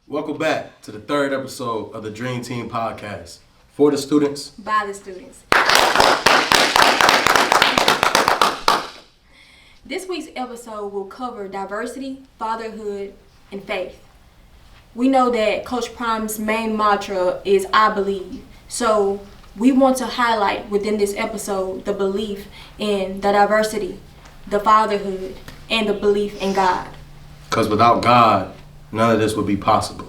Welcome back to the third episode of the DreamTeam podcast. For the students, by the students. This week's episode will cover diversity, fatherhood, and faith. We know that Coach Prime's main mantra is I believe. So we want to highlight within this episode the belief in the diversity, the fatherhood, and the belief in God. Because without God, none of this would be possible.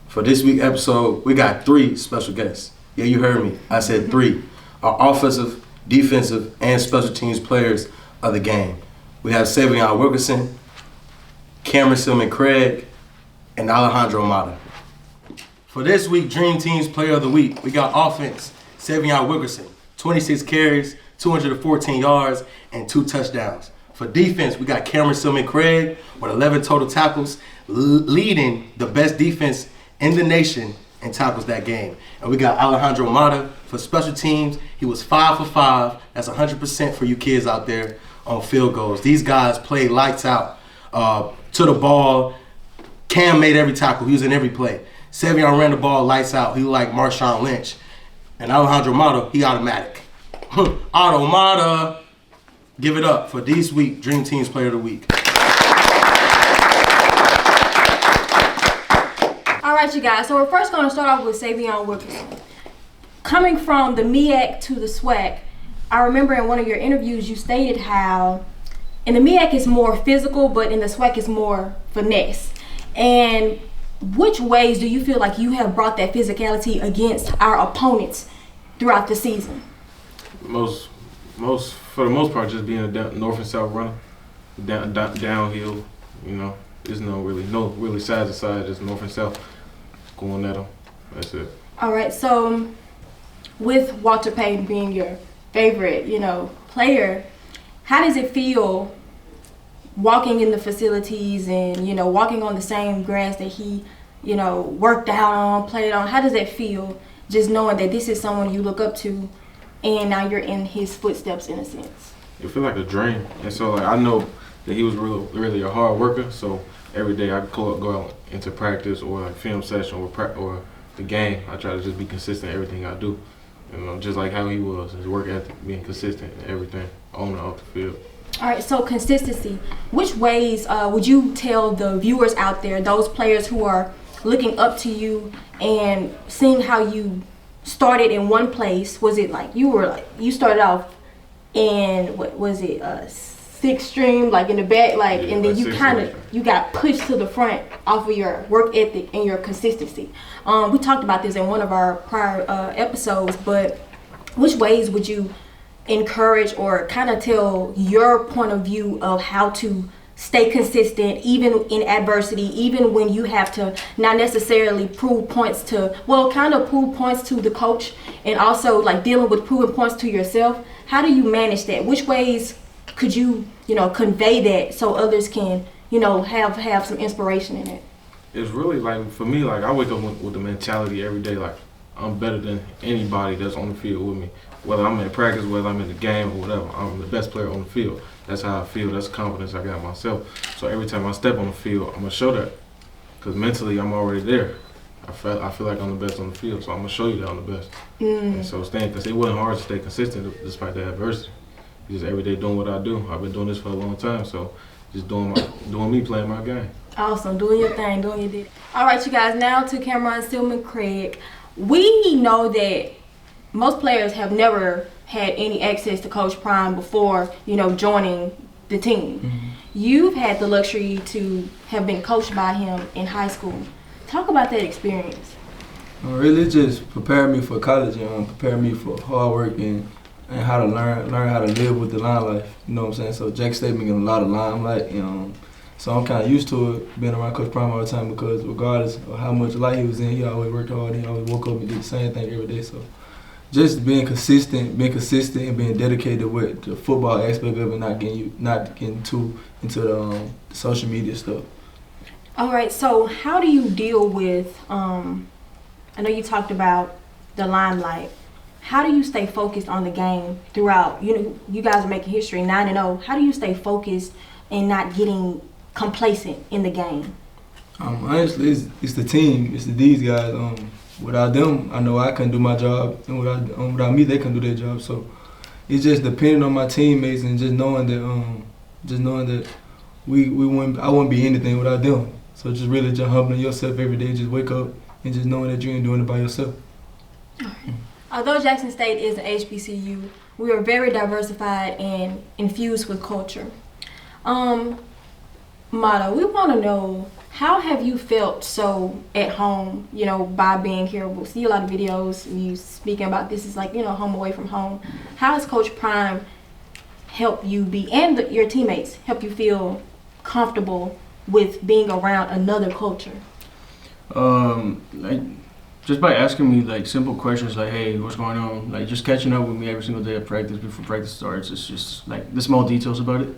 For this week's episode, we got 3 special guests. Yeah, you heard me. I said 3. Our offensive, defensive, and special teams players of the game. We have Savion Wilkerson, Kaylanmccoy, and Alejandro Mata. For this week, Dream Team's Player of the Week, we got offense, Savion Wilkerson, 26 carries, 214 yards, and 2 touchdowns. For defense, we got Kaylanmccoy with 11 total tackles, leading the best defense in the nation in tackles that game. And we got Alejandro Mata for special teams. He was 5 for 5. That's 100% for you kids out there on field goals. These guys played lights out to the ball. Cam made every tackle. He was in every play. Savion ran the ball lights out. He like Marshawn Lynch. And Alejandro Mata, he automatic. Automata. Give it up for this week, Dream Team's Player of the Week. All right, you guys. So we're first going to start off with Savion Wilkerson. Coming from the MEAC to the SWAC, I remember in one of your interviews you stated how in the MEAC is more physical, but in the SWAC is more finesse. And which ways do you feel like you have brought that physicality against our opponents throughout the season? For the most part, just being a north and south runner, downhill. You know, there's no really side to side, just north and south going at them. That's it. All right. So, with Walter Payton being your favorite, player, how does it feel walking in the facilities and walking on the same grass that he worked out on, played on? How does that feel, just knowing that this is someone you look up to and now you're in his footsteps in a sense? It feels like a dream. And so I know that he was really a hard worker. So every day I go out into practice or film session or the game, I try to just be consistent in everything I do. Just like how he was, his work ethic, being consistent in everything, on and off the field. All right, so consistency. Which ways would you tell the viewers out there, those players who are looking up to you and seeing how you started in one place? Was it like you started off in, what was it, 6th stream, in the back, and then you got pushed to the front off of your work ethic and your consistency. We talked about this in one of our prior episodes, but which ways would you encourage or kind of tell your point of view of how to stay consistent even in adversity, even when you have to not necessarily prove points to the coach, and also dealing with proving points to yourself? How do you manage that? Which ways could you convey that so others can have some inspiration in it? It's really for me, I wake up with the mentality every day I'm better than anybody that's on the field with me. Whether I'm in practice, whether I'm in the game or whatever, I'm the best player on the field. That's how I feel. That's confidence I got in myself. So every time I step on the field, I'm going to show that. Because mentally, I'm already there. I feel like I'm the best on the field, so I'm going to show you that I'm the best. And so because it wasn't hard to stay consistent despite the adversity. Just every day doing what I do. I've been doing this for a long time, so just doing me, playing my game. Awesome. Doing your thing, doing your thing. All right, you guys, now to Cameron Stillman. We know that most players have never had any access to Coach Prime before, joining the team. Mm-hmm. You've had the luxury to have been coached by him in high school. Talk about that experience. Really just prepared me for college and prepared me for hard work and how to learn how to live with the line life. You know what I'm saying? So Jacksonstate been getting a lot of limelight. So I'm kind of used to it, being around Coach Prime all the time, because regardless of how much light he was in, he always worked hard. He always woke up and did the same thing every day. So just being consistent and being dedicated with the football aspect of it, not getting too into the social media stuff. All right, so how do you deal with, I know you talked about the limelight. How do you stay focused on the game throughout? You guys are making history, 9-0. How do you stay focused and not getting complacent in the game? Honestly, it's the team. It's these guys. Without them, I know I couldn't do my job, and without me, they couldn't do their job. So it's just depending on my teammates and just knowing that I wouldn't be anything without them. So just humbling yourself every day. Just wake up and just knowing that you ain't doing it by yourself. Although Jackson State is an HBCU, we are very diversified and infused with culture. Mata, we want to know, how have you felt so at home, by being here? We'll see a lot of videos you speaking about this is like, home away from home. How has Coach Prime helped you and your teammates help you feel comfortable with being around another culture? Just by asking me like simple questions like, hey, what's going on? Like just catching up with me every single day at practice before practice starts. It's just like the small details about it.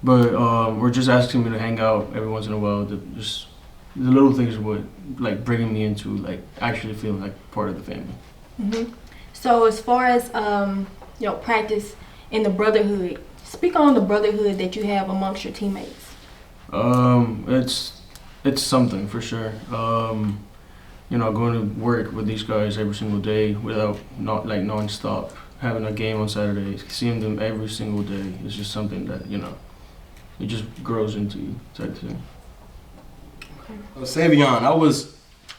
But we're just asking me to hang out every once in a while. Just the little things would like bringing me into like actually feeling like part of the family. Mm-hmm. So as far as practice in the brotherhood, speak on the brotherhood that you have amongst your teammates. It's something for sure. Going to work with these guys every single day without non-stop, having a game on Saturdays, seeing them every single day is just something that it just grows into you type of thing. Savion,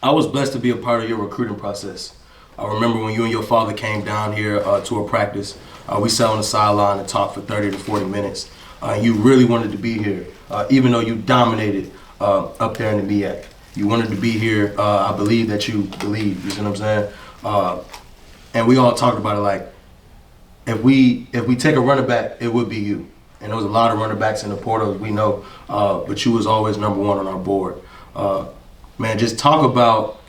I was blessed to be a part of your recruiting process. I remember when you and your father came down here to a practice. We sat on the sideline and talked for 30 to 40 minutes. You really wanted to be here, even though you dominated up there in the MEAC. You wanted to be here. I believe that you believe. You see what I'm saying? And we all talked about it like, if we take a running back, it would be you. And there was a lot of running backs in the portal, we know, but you was always number one on our board. Man, just talk about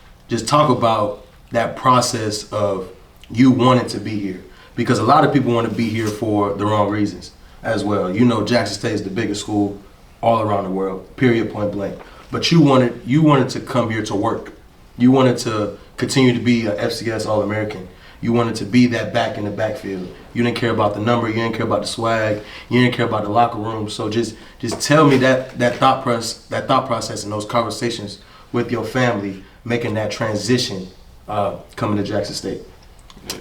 that process of you wanting to be here, because a lot of people want to be here for the wrong reasons as well. Jackson State is the biggest school all around the world, period, point blank. But you wanted to come here to work. You wanted to continue to be an FCS All-American. You wanted to be that back in the backfield. You didn't care about the number. You didn't care about the swag. You didn't care about the locker room. So just tell me that thought process and those conversations with your family, making that transition, coming to Jackson State. Yeah,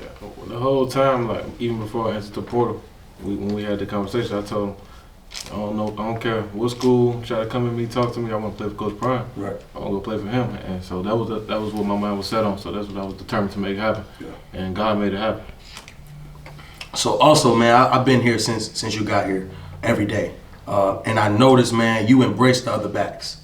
the whole time, like even before I entered the portal, when we had the conversation, I told him, I don't care what school try to come at me, talk to me. I want to play for Coach Prime. Right. I want to go play for him, and so that was what my mind was set on. So that's what I was determined to make happen, and God made it happen. So also, man, I've been here since you got here every day, and I noticed, man, you embrace the other backs.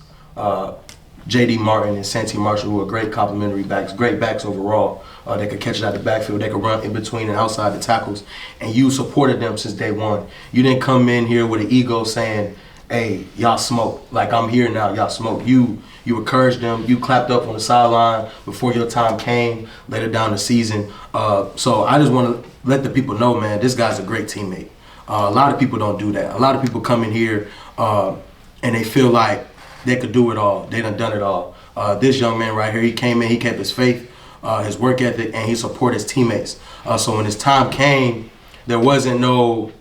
J.D. Martin and Santee Marshall, who are great complimentary backs, great backs overall. They could catch it out the backfield. They could run in between and outside the tackles. And you supported them since day one. You didn't come in here with an ego saying, hey, y'all smoke. Like, I'm here now, y'all smoke. You encouraged them. You clapped up on the sideline before your time came, later down the season. So I just want to let the people know, man, this guy's a great teammate. A lot of people don't do that. A lot of people come in here and they feel like they could do it all. They done it all. This young man right here, he came in, he kept his faith, his work ethic, and he supported his teammates. So when his time came, there wasn't no,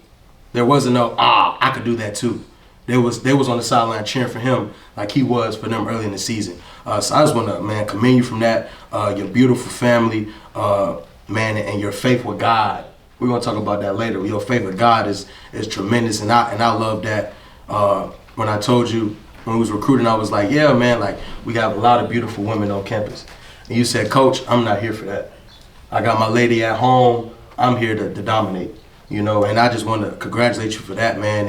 I could do that too. They was on the sideline cheering for him like he was for them early in the season. So I just want to, man, commend you from that. Your beautiful family, man, and your faith with God. We're gonna talk about that later. Your faith with God is tremendous, and I love that. When I told you when we was recruiting, I was like, yeah, man, like we got a lot of beautiful women on campus. And you said, Coach, I'm not here for that. I got my lady at home. I'm here to dominate, and I just want to congratulate you for that, man,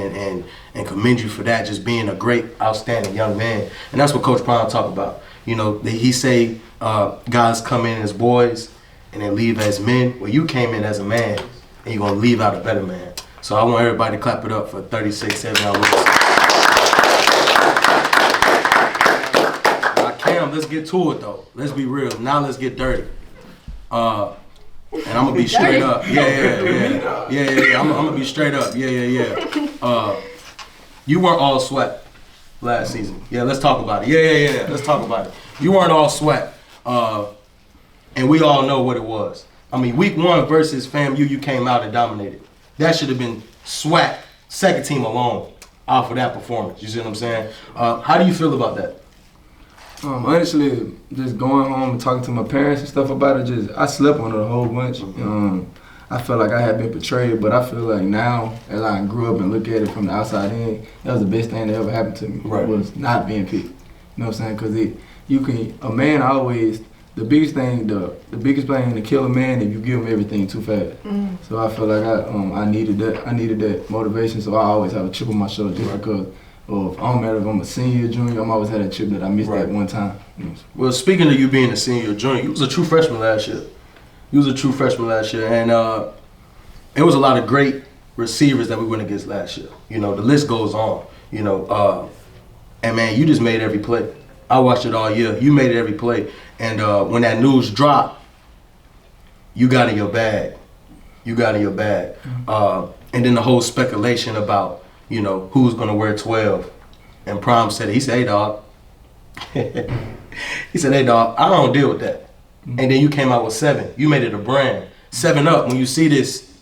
and commend you for that, just being a great, outstanding young man. And that's what Coach Prime talk about. He say guys come in as boys and they leave as men. Well, you came in as a man, and you're going to leave out a better man. So I want everybody to clap it up for 36 Savion Wilkerson. Let's get to it though. Let's be real. Now let's get dirty. And I'm gonna be straight up. Yeah. I'm gonna be straight up. Yeah. You weren't all sweat last season. Yeah, let's talk about it. Yeah. Let's talk about it. You weren't all sweat. And we all know what it was. I mean, week 1 versus FAMU, you came out and dominated. That should have been SWAT, second team alone, off of that performance. You see what I'm saying? How do you feel about that? Honestly, just going home and talking to my parents and stuff about it, I slept on it a whole bunch. I felt like I had been betrayed, but I feel like now, as I grew up and look at it from the outside in, that was the best thing that ever happened to me. Right. Was not being picked. You know what I'm saying? Because a man always, the biggest thing to kill a man if you give him everything too fast. So I feel like I needed that motivation. So I always have a chip on my shoulder just because of, I don't matter if I'm a senior, junior, I'm always had a chip that I missed that one time. You know? Well, speaking of you being a senior or junior, you was a true freshman last year. And it was a lot of great receivers that we went against last year. You know, the list goes on. You know, and man, you just made every play. I watched it all year. You made it every play. And when that news dropped, you got in your bag. And then the whole speculation about, you know, who's gonna wear 12. And Prime said it. He said, hey, dog. He said, hey, dog, I don't deal with that. And then you came out with 7. You made it a brand. 7 Up. When you see this,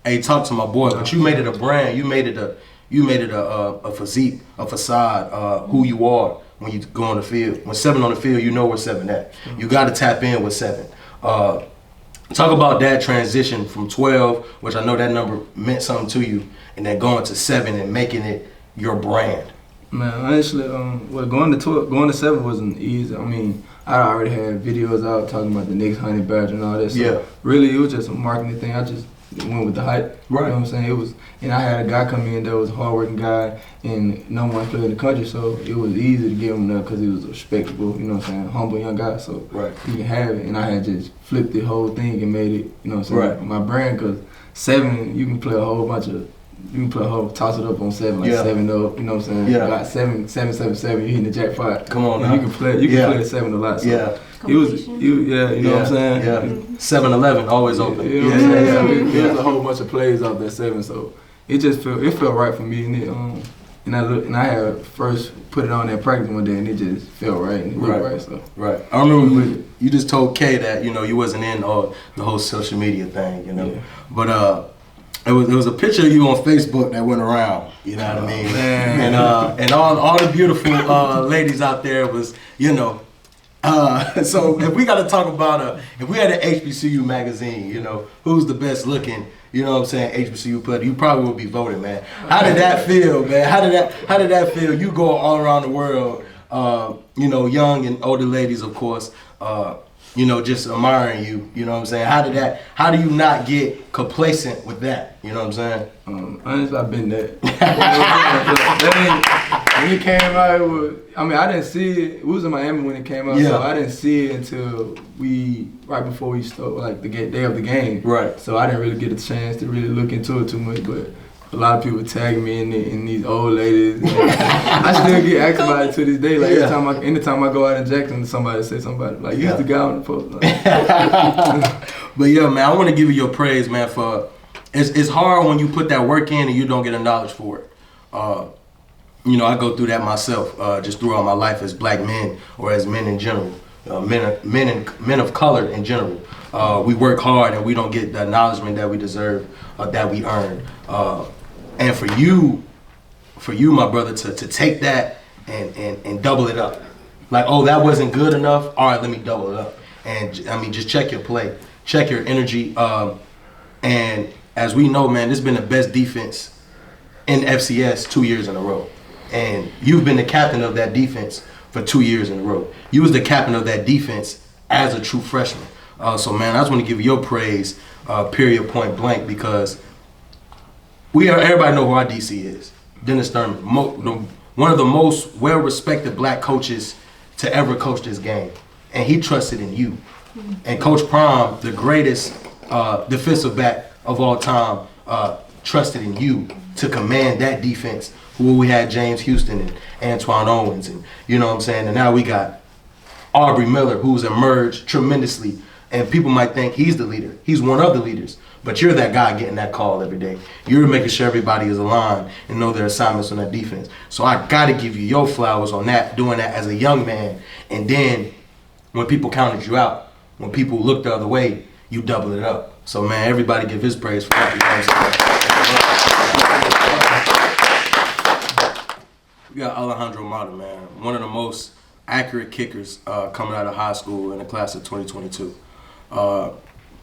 hey, talk to my boy. But you made it a brand. You made it a physique, a facade, who you are when you go on the field. When 7 on the field, you know where 7 at. You got to tap in with 7. Talk about that transition from 12, which I know that number meant something to you, and then going to 7 and making it your brand. Man, honestly, going to 7 wasn't easy. I mean, I already had videos out talking about the next honey badger and all that. So really, it was just a marketing thing. I just went with the hype. Right. You know what I'm saying? And I had a guy come in that was a hardworking guy and #1 player in the country, so it was easy to give him that because he was a respectable, you know what I'm saying, humble young guy. So he can have it. And I had just flipped the whole thing and made it, you know what I'm saying, my brand. Because 7, you can play a whole bunch of. You can play a whole, toss it up on 7, like 7 up, you know what I'm saying? Yeah. Like 7, 7, 7, 7, you're hitting the jackpot. Come on now. You can play 7 a lot. So you know what I'm saying? Yeah. 7-11, always open. You know what I'm saying? There's a whole bunch of plays out there 7, so it felt right for me. And I had first put it on that practice one day, and it just felt right. And it looked right. So. Right. I remember you just told Kay that, you know, you wasn't in the whole social media thing, you know. Yeah. But there was a picture of you on Facebook that went around, you know what I mean? Man. And all the beautiful ladies out there was, you know. So if we got to talk about if we had an HBCU magazine, you know, who's the best looking, you know what I'm saying, HBCU player, you probably would be voted, man. How did that feel, man? How did that feel? You go all around the world, you know, young and older ladies, of course, you know, just admiring you know what I'm saying? How do you not get complacent with that? You know what I'm saying? Honestly, I've been there. When it came out, I didn't see it. It was in Miami when it came out, so I didn't see it until right before we started, like the day of the game. Right. So I didn't really get a chance to really look into it too much, but a lot of people tagging me in these old ladies. I still get asked about it to this day. Like anytime I go out in Jackson, somebody say somebody like, "You the guy on the post." Like. But yeah, man, I want to give you your praise, man. For it's hard when you put that work in and you don't get acknowledged for it. You know, I go through that myself, just throughout my life as black men or as men in general, men of color in general. We work hard and we don't get the acknowledgement that we deserve, that we earn. And for you, my brother, to take that and double it up. Like, oh, that wasn't good enough. All right, let me double it up. And I mean, just check your play, check your energy. And as we know, man, this has been the best defense in FCS 2 years in a row. And you've been the captain of that defense for 2 years in a row. You was the captain of that defense as a true freshman. So, man, I just want to give you your praise, period, point blank, because everybody know who our DC is. Dennis Thurman, one of the most well-respected black coaches to ever coach this game. And he trusted in you. And Coach Prime, the greatest defensive back of all time, trusted in you to command that defense. Where we had James Houston and Antoine Owens, and you know what I'm saying. And now we got Aubrey Miller, who's emerged tremendously. And people might think he's the leader. He's one of the leaders. But you're that guy getting that call every day. You're making sure everybody is aligned and know their assignments on that defense. So I got to give you your flowers on that, doing that as a young man. And then when people counted you out, when people looked the other way, you double it up. So, man, everybody give his praise for that. You know what I'm saying? We got Alejandro Mata, man. One of the most accurate kickers coming out of high school in the class of 2022.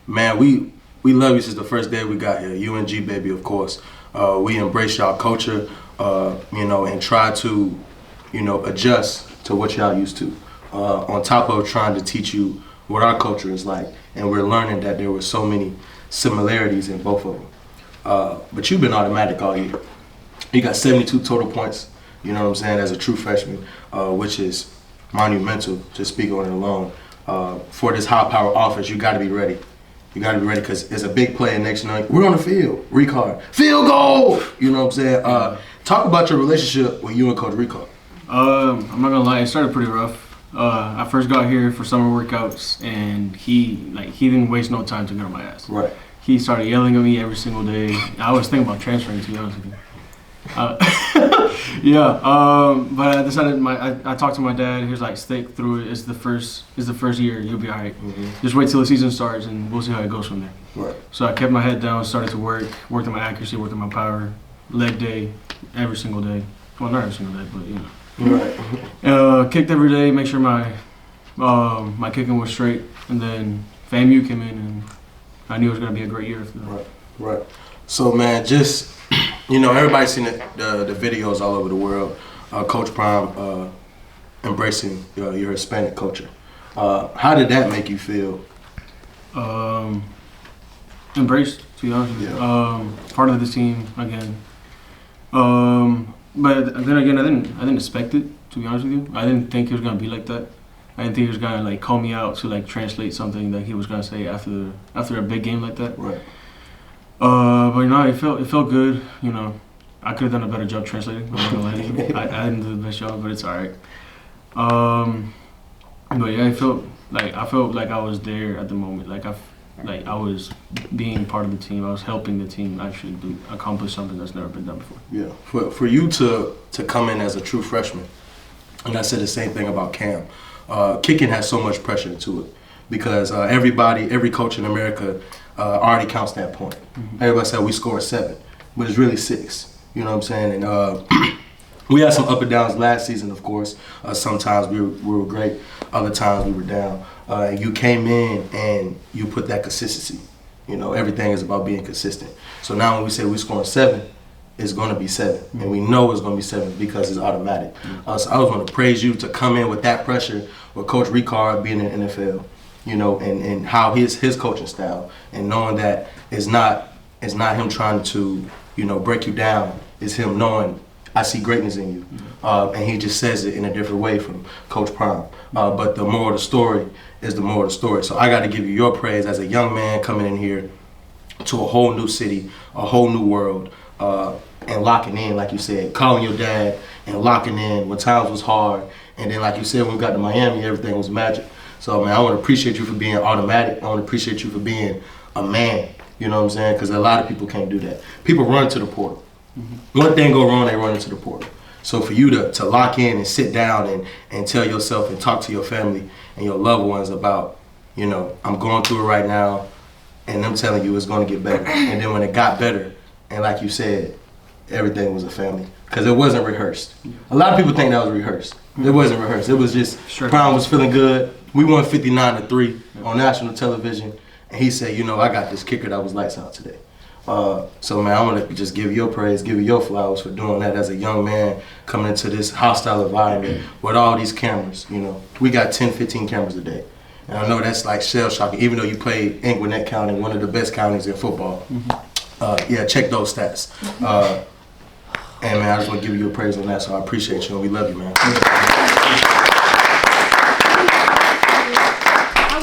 Man, we love you since the first day we got here. UNG, baby, of course. We embrace y'all culture, and try to, adjust to what y'all used to. On top of trying to teach you what our culture is like. And we're learning that there were so many similarities in both of them. But you've been automatic all year. You got 72 total points, you know what I'm saying, as a true freshman, which is monumental to speak on it alone. For this high-power offense, you got to be ready. You got to be ready because it's a big play next night. We're on the field. Ricard. Field goal! You know what I'm saying? Talk about your relationship with you and Coach Ricard. I'm not going to lie. It started pretty rough. I first got here for summer workouts, and he didn't waste no time to get on my ass. Right. He started yelling at me every single day. I was thinking about transferring, to be honest with you. But I decided. I talked to my dad. He was like, "Stick through it. It's the first year. You'll be all right. Just wait till the season starts, and we'll see how it goes from there." Right. So I kept my head down, started to worked on my accuracy, worked on my power, leg day, every single day. Well, not every single day, but Right. Kicked every day, make sure my kicking was straight, and then FAMU came in, and I knew it was gonna be a great year for them. Right. So man, just everybody's seen the videos all over the world. Coach Prime embracing your Hispanic culture. How did that make you feel? Embraced, to be honest with you. Yeah. Part of the team again. But then again, I didn't expect it, to be honest with you. I didn't think it was gonna be like that. I didn't think he was gonna call me out to translate something that he was gonna say after a big game like that. Right. But it felt good. I could have done a better job translating. I'm not gonna lie to you. I didn't do the best job, but it's alright. But yeah, I felt like I was there at the moment. I was being part of the team. I was helping the team actually accomplish something that's never been done before. Yeah. For you to come in as a true freshman, and I said the same thing about Cam. Kicking has so much pressure into it because every coach in America already counts that point. Mm-hmm. Everybody said we scored 7, but it's really 6. You know what I'm saying? And we had some up and downs last season, of course. Sometimes we were great, other times we were down. You came in and you put that consistency. Everything is about being consistent. So now when we say we're scoring 7, it's going to be 7. Mm-hmm. And we know it's going to be 7 because it's automatic. Mm-hmm. So I was going to praise you to come in with that pressure with Coach Ricard being in the NFL, and how his coaching style, and knowing that it's not him trying to, break you down. It's him knowing I see greatness in you. Mm-hmm. And he just says it in a different way from Coach Prime. But the moral of the story is the moral of the story. So I got to give you your praise as a young man coming in here to a whole new city, a whole new world, and locking in, like you said, calling your dad and locking in when times was hard. And then, like you said, when we got to Miami, everything was magic. So, man, I want to appreciate you for being automatic. I want to appreciate you for being a man. You know what I'm saying? Because a lot of people can't do that. People run to the portal. Mm-hmm. One thing go wrong, they run into the portal. So for you to lock in and sit down and tell yourself and talk to your family and your loved ones about, I'm going through it right now, and them telling you it's going to get better. And then when it got better, and like you said, everything was a family. Because it wasn't rehearsed. A lot of people think that was rehearsed. It wasn't rehearsed. It was just, Brown was feeling good. We won 59-3 on national television. And he said, I got this kicker that was lights out today. So, man, I want to just give you your praise, give you your flowers for doing that as a young man coming into this hostile environment with all these cameras. We got 10, 15 cameras a day. And I know that's shell shocking, even though you played in Gwinnett County, one of the best counties in football. Mm-hmm. Check those stats. And, man, I just want to give you your praise on that, so I appreciate you, and we love you, man. I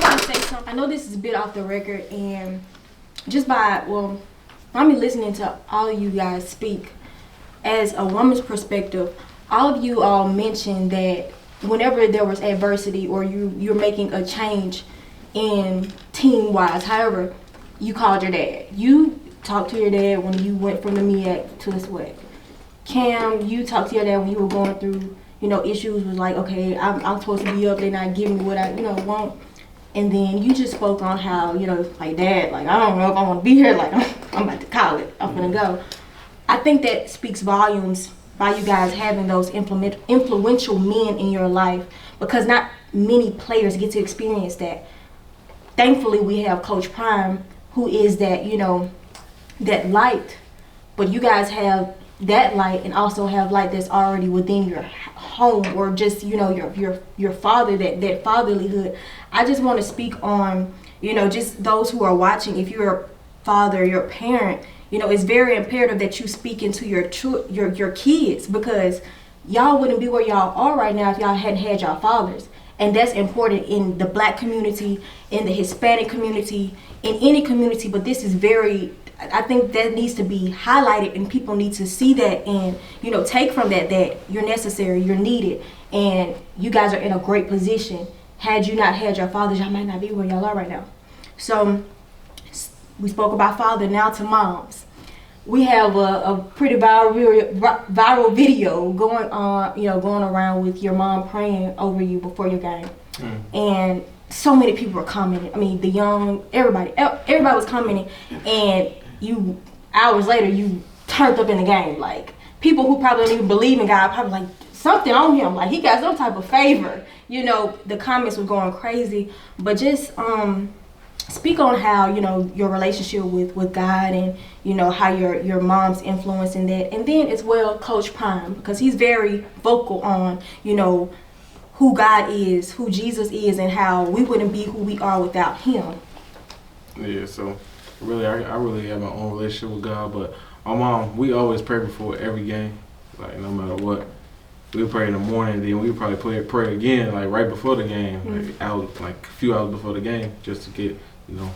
want to say something. I know this is a bit off the record, and just I'm listening to all of you guys speak. As a woman's perspective, all of you all mentioned that whenever there was adversity or you're making a change in team-wise, however, you called your dad. You talked to your dad when you went from the MEAC to the SWAC. Cam, you talked to your dad when you were going through, issues with okay, I'm supposed to be up, they're not giving me what I, want. And then you just spoke on how, Dad, I don't know if I want to be here, I'm about to call it, I'm gonna go. I think that speaks volumes by you guys having those influential men in your life, because not many players get to experience that. Thankfully, we have Coach Prime, who is that, you know, that light, but you guys have that light and also have light that's already within your home, or just, you know, your father, that fatherlyhood. I just want to speak on, you know, just those who are watching. If you're a father, you're a parent, you know, it's very imperative that you speak into your kids, because y'all wouldn't be where y'all are right now if y'all hadn't had y'all fathers. And that's important in the Black community, in the Hispanic community, in any community. But this is very, I think that needs to be highlighted, and people need to see that and, you know, take from that you're necessary, you're needed, and you guys are in a great position. Had you not had your fathers, y'all might not be where y'all are right now. So we spoke about father, now to moms. We have a pretty viral video going on, you know, going around with your mom praying over you before your game. And so many people were commenting. I mean, the young, everybody was commenting, and you, hours later, you turned up in the game. Like, people who probably didn't even believe in God, probably like, something on him, like he got some type of favor. You know, the comments were going crazy. But just speak on how, you know, your relationship with God, and, you know, how your mom's influence in that. And then as well, Coach Prime, because he's very vocal on, you know, who God is, who Jesus is, and how we wouldn't be who we are without him. Yeah, so really, I really have my own relationship with God, but my mom, we always pray before every game, like no matter what. We pray in the morning, then we probably pray again, like right before the game, like a few hours before the game, just to get, you know,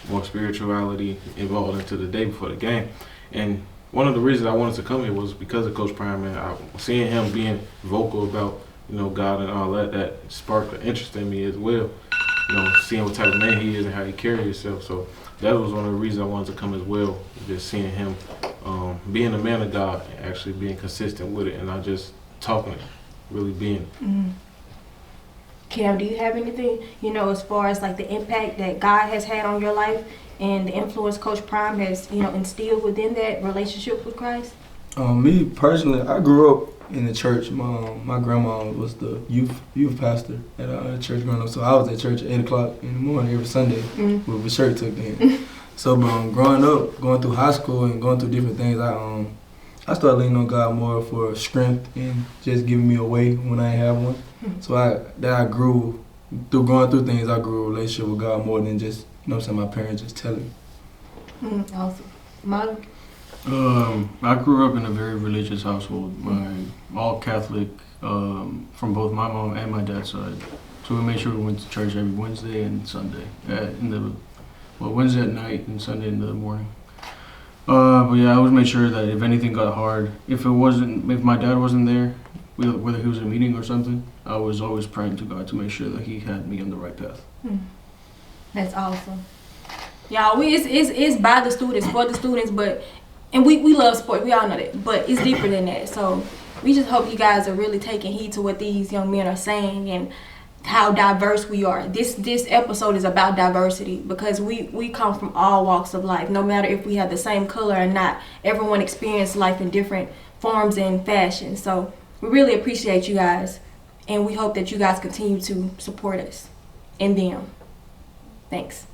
more spirituality involved into the day before the game. And one of the reasons I wanted to come here was because of Coach Prime, and I seeing him being vocal about, you know, God and all that sparked an interest in me as well. You know, seeing what type of man he is and how he carries himself. So that was one of the reasons I wanted to come as well. Just seeing him being a man of God and actually being consistent with it, and not just talking, really being. Cam, do you have anything, you know, as far as like the impact that God has had on your life and the influence Coach Prime has, you know, instilled within that relationship with Christ? Me personally, I grew up in the church. My grandma was the youth pastor at a church growing up, so I was at church at 8 o'clock in the morning every Sunday with a shirt tucked in. So growing up, going through high school and going through different things, I started leaning on God more for strength and just giving me a way when I ain't have one. So I grew, through going through things, I grew a relationship with God more than just, you know what I'm saying, my parents just telling me. Awesome. Mom? I grew up in a very religious household. All Catholic from both my mom and my dad's side. So we made sure we went to church every Wednesday and Sunday. Wednesday at night and Sunday in the morning. But yeah, I always made sure that if anything got hard, if my dad wasn't there, whether he was in a meeting or something, I was always praying to God to make sure that he had me on the right path. That's awesome. Y'all, it's by the students, for the students, and we love sport, we all know that, but it's deeper than that. So we just hope you guys are really taking heed to what these young men are saying and how diverse we are. This episode is about diversity, because we come from all walks of life, no matter if we have the same color or not. Everyone experiences life in different forms and fashions. So we really appreciate you guys, and we hope that you guys continue to support us and them. Thanks.